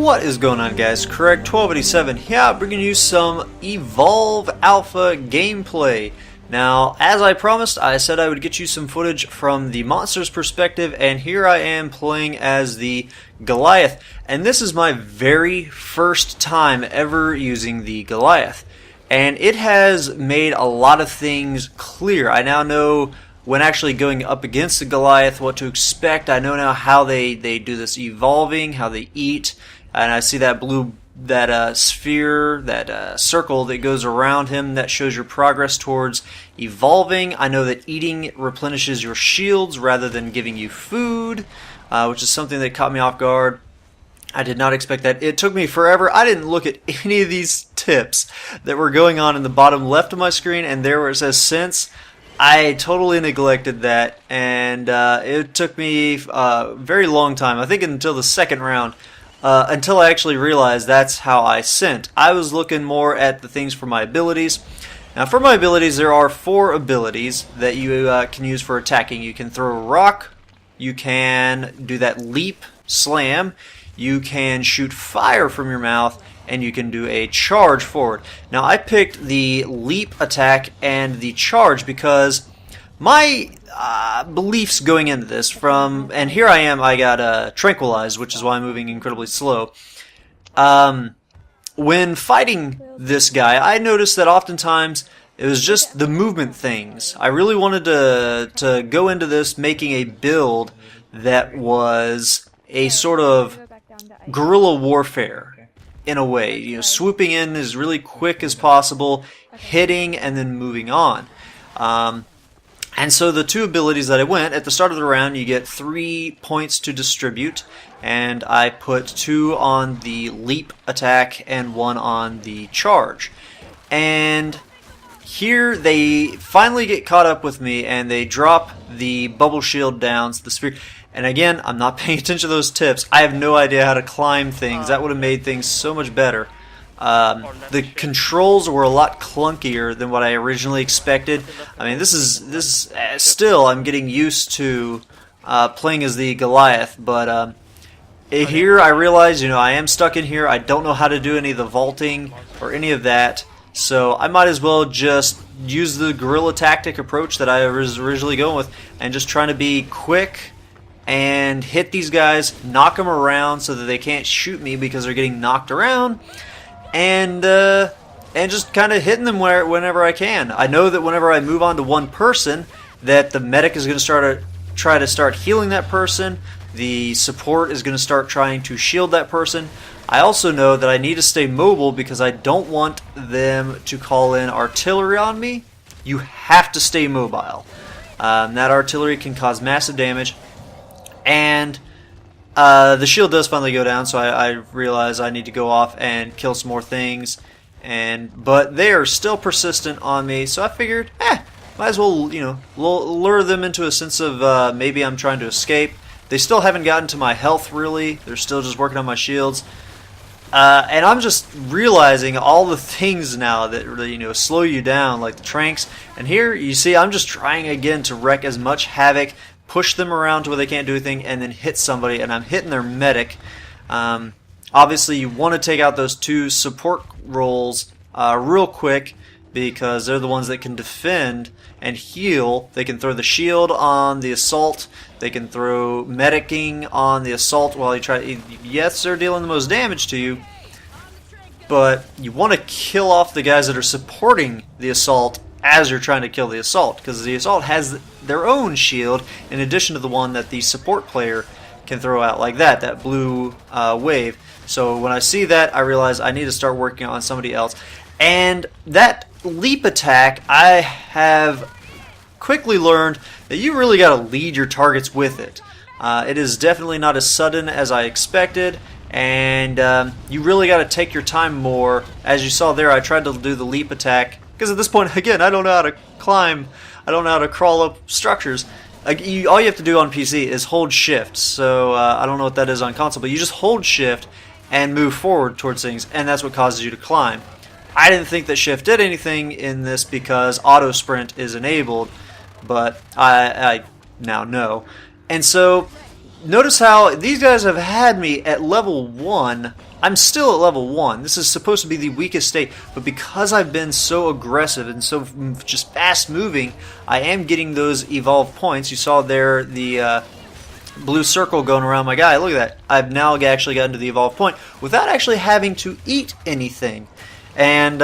What is going on, guys? Correct 1287 here, bringing you some Evolve Alpha gameplay. Now, as I promised, I said I would get you some footage from the monster's perspective, and here I am playing as the Goliath. And this is my very first time ever using the Goliath. And it has made a lot of things clear. I now know when actually going up against the Goliath what to expect. I know now how they do this evolving, how they eat. And I see that blue, sphere, that circle that goes around him that shows your progress towards evolving. I know that eating replenishes your shields rather than giving you food, which is something that caught me off guard. I did not expect that. It took me forever. I didn't look at any of these tips that were going on in the bottom left of my screen, and there where it says since. I totally neglected that, and it took me a very long time, I think until the second round, until I actually realized that's how I sent. I was looking more at the things for my abilities. Now for my abilities, there are 4 abilities that you can use for attacking. You can throw a rock, you can do that leap, slam, you can shoot fire from your mouth, and you can do a charge forward. Now I picked the leap attack and the charge because my beliefs going into this and here I am, I got tranquilized, which is why I'm moving incredibly slow. When fighting this guy, I noticed that oftentimes it was just the movement things. I really wanted to go into this making a build that was a sort of guerrilla warfare. In a way, you know, swooping in as really quick as possible, hitting, and then moving on. And so the 2 abilities that I went, at the start of the round you get 3 points to distribute, and I put 2 on the leap attack and 1 on the charge. And here they finally get caught up with me and they drop the bubble shield down, so the spear. And again, I'm not paying attention to those tips. I have no idea how to climb things. That would have made things so much better. The controls were a lot clunkier than what I originally expected. I mean, this is still, I'm getting used to playing as the Goliath, but here I realize, you know, I am stuck in here. I don't know how to do any of the vaulting or any of that, so I might as well just use the guerrilla tactic approach that I was originally going with and just trying to be quick and hit these guys, knock them around so that they can't shoot me because they're getting knocked around, and just kind of hitting them whenever I can. I know that whenever I move on to one person, that the medic is going to try to start healing that person. The support is going to start trying to shield that person. I also know that I need to stay mobile because I don't want them to call in artillery on me. You have to stay mobile. That artillery can cause massive damage. And the shield does finally go down, so I realize I need to go off and kill some more things. But they are still persistent on me, so I figured, might as well, you know, lure them into a sense of maybe I'm trying to escape. They still haven't gotten to my health, really. They're still just working on my shields. And I'm just realizing all the things now that really, you know, slow you down, like the tranks. And here, you see, I'm just trying again to wreak as much havoc, push them around to where they can't do anything, and then hit somebody, and I'm hitting their medic. Obviously, you want to take out those 2 support roles real quick because they're the ones that can defend and heal. They can throw the shield on the assault. They can throw medicing on the assault while you try. Yes, they're dealing the most damage to you, but you want to kill off the guys that are supporting the assault as you're trying to kill the assault, because the assault has their own shield in addition to the one that the support player can throw out, like that blue wave. So when I see that, I realize I need to start working on somebody else. And that leap attack, I have quickly learned that you really got to lead your targets with it. It is definitely not as sudden as I expected, and you really got to take your time more. As you saw there, I tried to do the leap attack because at this point, again, I don't know how to climb. I don't know how to crawl up structures. All you have to do on PC is hold shift. So I don't know what that is on console, but you just hold shift and move forward towards things, and that's what causes you to climb. I didn't think that shift did anything in this because auto sprint is enabled, but I now know. And so notice how these guys have had me at level 1. I'm still at level 1. This is supposed to be the weakest state, but because I've been so aggressive and so just fast moving, I am getting those evolve points. You saw there the blue circle going around my guy. Look at that. I've now actually gotten to the evolve point without actually having to eat anything. And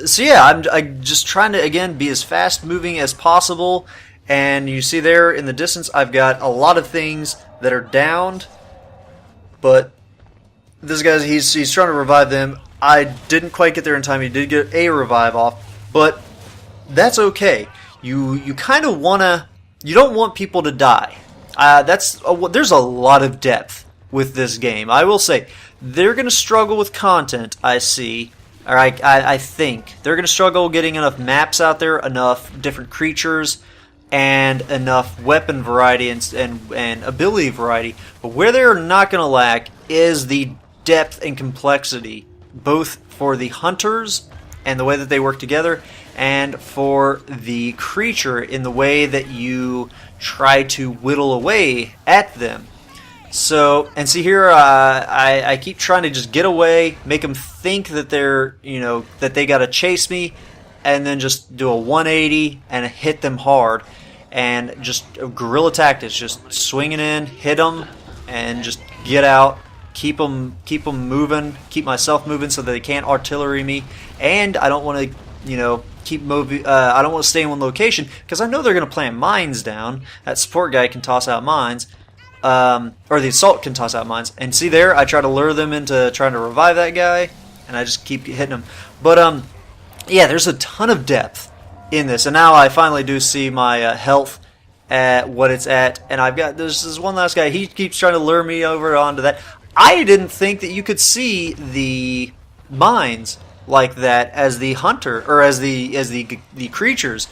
so yeah, I'm just trying to, again, be as fast moving as possible. And you see there in the distance, I've got a lot of things that are downed. But this guy's, he's trying to revive them. I didn't quite get there in time. He did get a revive off. But that's okay. You kind of want to... You don't want people to die. There's a lot of depth with this game. I will say, they're going to struggle with content, I see. Or I think. They're going to struggle getting enough maps out there, enough different creatures, and enough weapon variety and ability variety. But where they're not going to lack is the depth and complexity, both for the hunters and the way that they work together, and for the creature in the way that you try to whittle away at them. So, and see here, I keep trying to just get away, make them think that they're, that they got to chase me, and then just do a 180 and hit them hard. And just guerrilla tactics, just swinging in, hit them, and just get out, keep them moving, keep myself moving so that they can't artillery me. And I don't want to, keep moving. I don't want to stay in one location because I know they're going to plant mines down. That support guy can toss out mines, or the assault can toss out mines. And see there, I try to lure them into trying to revive that guy, and I just keep hitting them. But yeah, there's a ton of depth in this, and now I finally do see my health at what it's at, and there's this one last guy. He keeps trying to lure me over onto that. I didn't think that you could see the mines like that as the hunter, or as the creatures.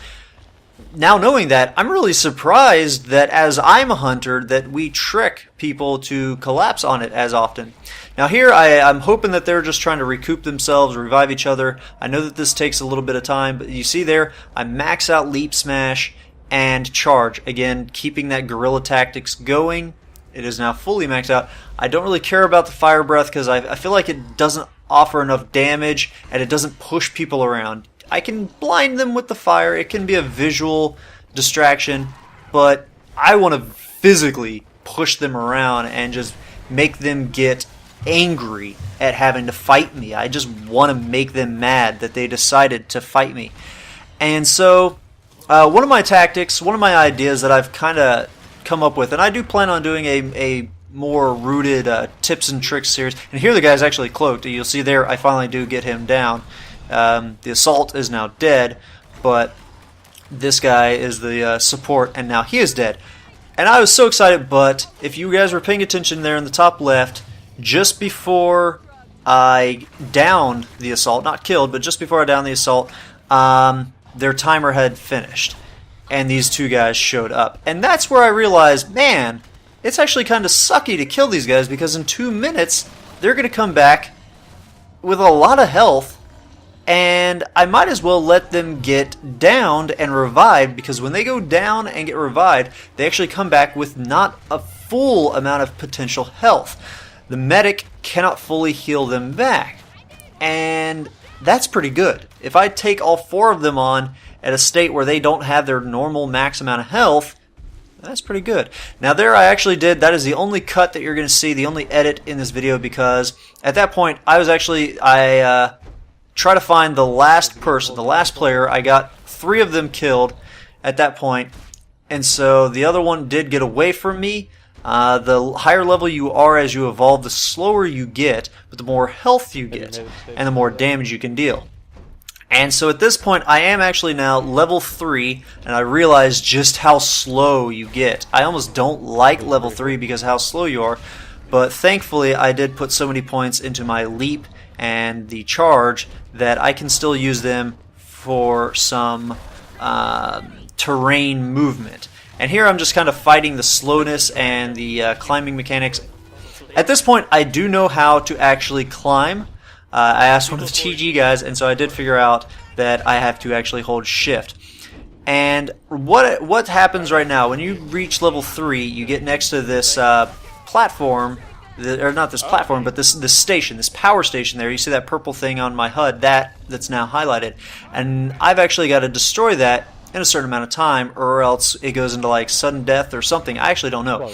Now knowing that, I'm really surprised that as I'm a hunter that we trick people to collapse on it as often. Now here I'm hoping that they're just trying to recoup themselves, revive each other. I know that this takes a little bit of time, but you see there, I max out Leap Smash and Charge. Again, keeping that guerrilla tactics going. It is now fully maxed out. I don't really care about the Fire Breath because I feel like it doesn't offer enough damage and it doesn't push people around. I can blind them with the fire. It can be a visual distraction, but I want to physically push them around and just make them get angry at having to fight me. I just want to make them mad that they decided to fight me. And so one of my tactics, one of my ideas that I've kind of come up with, and I do plan on doing a more rooted tips and tricks series. And here the guy's actually cloaked. You'll see there I finally do get him down. The assault is now dead, but this guy is the support, and now he is dead. And I was so excited, but if you guys were paying attention there in the top left, just before I downed the assault, not killed, but just before I downed the assault, their timer had finished, and these two guys showed up. And that's where I realized, man, it's actually kind of sucky to kill these guys, because in 2 minutes, they're going to come back with a lot of health, and I might as well let them get downed and revived, because when they go down and get revived, they actually come back with not a full amount of potential health. The medic cannot fully heal them back, and that's pretty good. If I take all 4 of them on at a state where they don't have their normal max amount of health, that's pretty good. Now there I actually did, that is the only cut that you're going to see, the only edit in this video, because at that point I try to find the last person, the last player. I got 3 of them killed at that point, and so the other one did get away from me. The higher level you are as you evolve, the slower you get, but the more health you get, and the more damage you can deal. And so at this point, I am actually now level 3, and I realize just how slow you get. I almost don't like level 3 because of how slow you are, but thankfully I did put so many points into my leap and the charge that I can still use them for some terrain movement. And here I'm just kind of fighting the slowness and the climbing mechanics. At this point, I do know how to actually climb. I asked one of the TG guys, and so I did figure out that I have to actually hold shift. And what happens right now when you reach level 3? You get next to this platform, or not this platform, but this station, this power station. There, you see that purple thing on my HUD that's now highlighted, and I've actually got to destroy that in a certain amount of time, or else it goes into like sudden death or something. I actually don't know.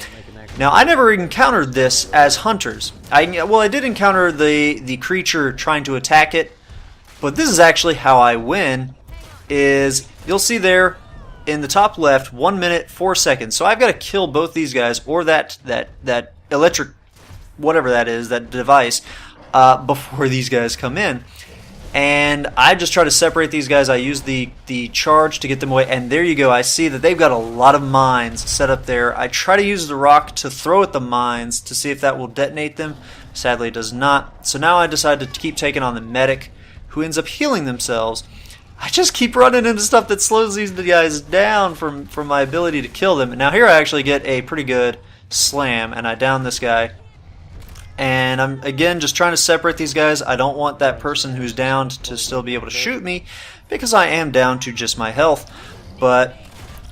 Now, I never encountered this as hunters. I did encounter the creature trying to attack it, but this is actually how I win. Is you'll see there in the top left 1 minute 4 seconds. So I've got to kill both these guys or that electric whatever that is, that device, before these guys come in. And I just try to separate these guys. I use the charge to get them away, and there you go. I see that they've got a lot of mines set up there. I try to use the rock to throw at the mines to see if that will detonate them. Sadly, it does not. So now I decide to keep taking on the medic, who ends up healing themselves. I just keep running into stuff that slows these guys down from my ability to kill them. And now here I actually get a pretty good slam, and I down this guy. And I'm, again, just trying to separate these guys. I don't want that person who's downed to still be able to shoot me, because I am down to just my health. But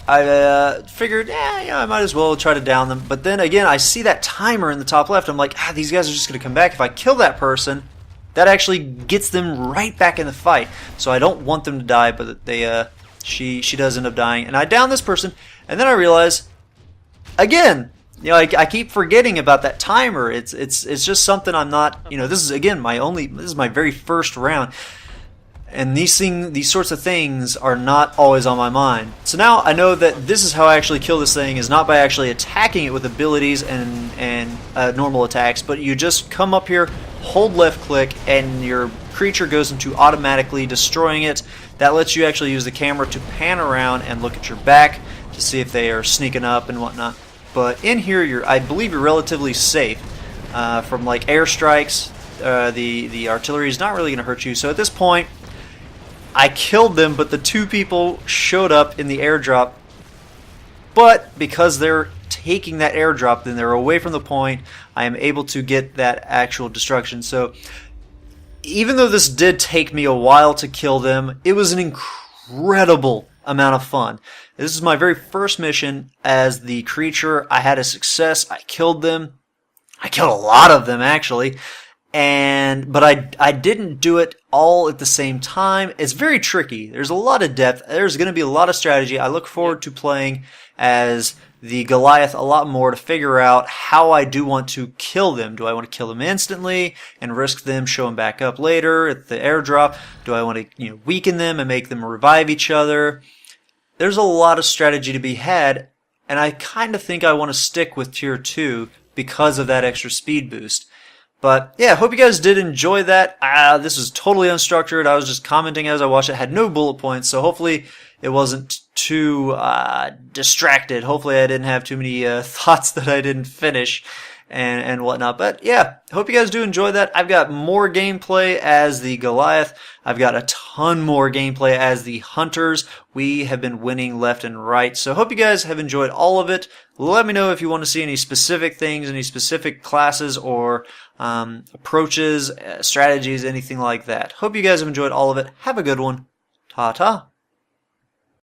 I figured, I might as well try to down them. But then again, I see that timer in the top left. I'm like, these guys are just going to come back. If I kill that person, that actually gets them right back in the fight. So I don't want them to die, but she does end up dying. And I down this person, and then I realize, again, I keep forgetting about that timer. It's just something I'm not, this is again this is my very first round. And these sorts of things are not always on my mind. So now I know that this is how I actually kill this thing, is not by actually attacking it with abilities and normal attacks, but you just come up here, hold left click, and your creature goes into automatically destroying it. That lets you actually use the camera to pan around and look at your back to see if they are sneaking up and whatnot. But in here, I believe you're relatively safe from like airstrikes. The artillery is not really going to hurt you. So at this point, I killed them, but the two people showed up in the airdrop. But because they're taking that airdrop, then they're away from the point, I am able to get that actual destruction. So even though this did take me a while to kill them, it was an incredible amount of fun. This is my very first mission as the creature. I had a success. I killed them. I killed a lot of them, actually. But I didn't do it all at the same time. It's very tricky. There's a lot of depth. There's going to be a lot of strategy. I look forward to playing as the Goliath a lot more to figure out how I do want to kill them. Do I want to kill them instantly and risk them showing back up later at the airdrop? Do I want to weaken them and make them revive each other? There's a lot of strategy to be had, and I kind of think I want to stick with Tier 2 because of that extra speed boost. But yeah, hope you guys did enjoy that. This was totally unstructured. I was just commenting as I watched it. Had no bullet points, so hopefully it wasn't too distracted. Hopefully I didn't have too many thoughts that I didn't finish and whatnot. But yeah, hope you guys do enjoy that. I've got more gameplay as the Goliath. I've got a ton more gameplay as the Hunters. We have been winning left and right. So hope you guys have enjoyed all of it. Let me know if you want to see any specific things, any specific classes or approaches, strategies, anything like that. Hope you guys have enjoyed all of it. Have a good one. Ta-ta.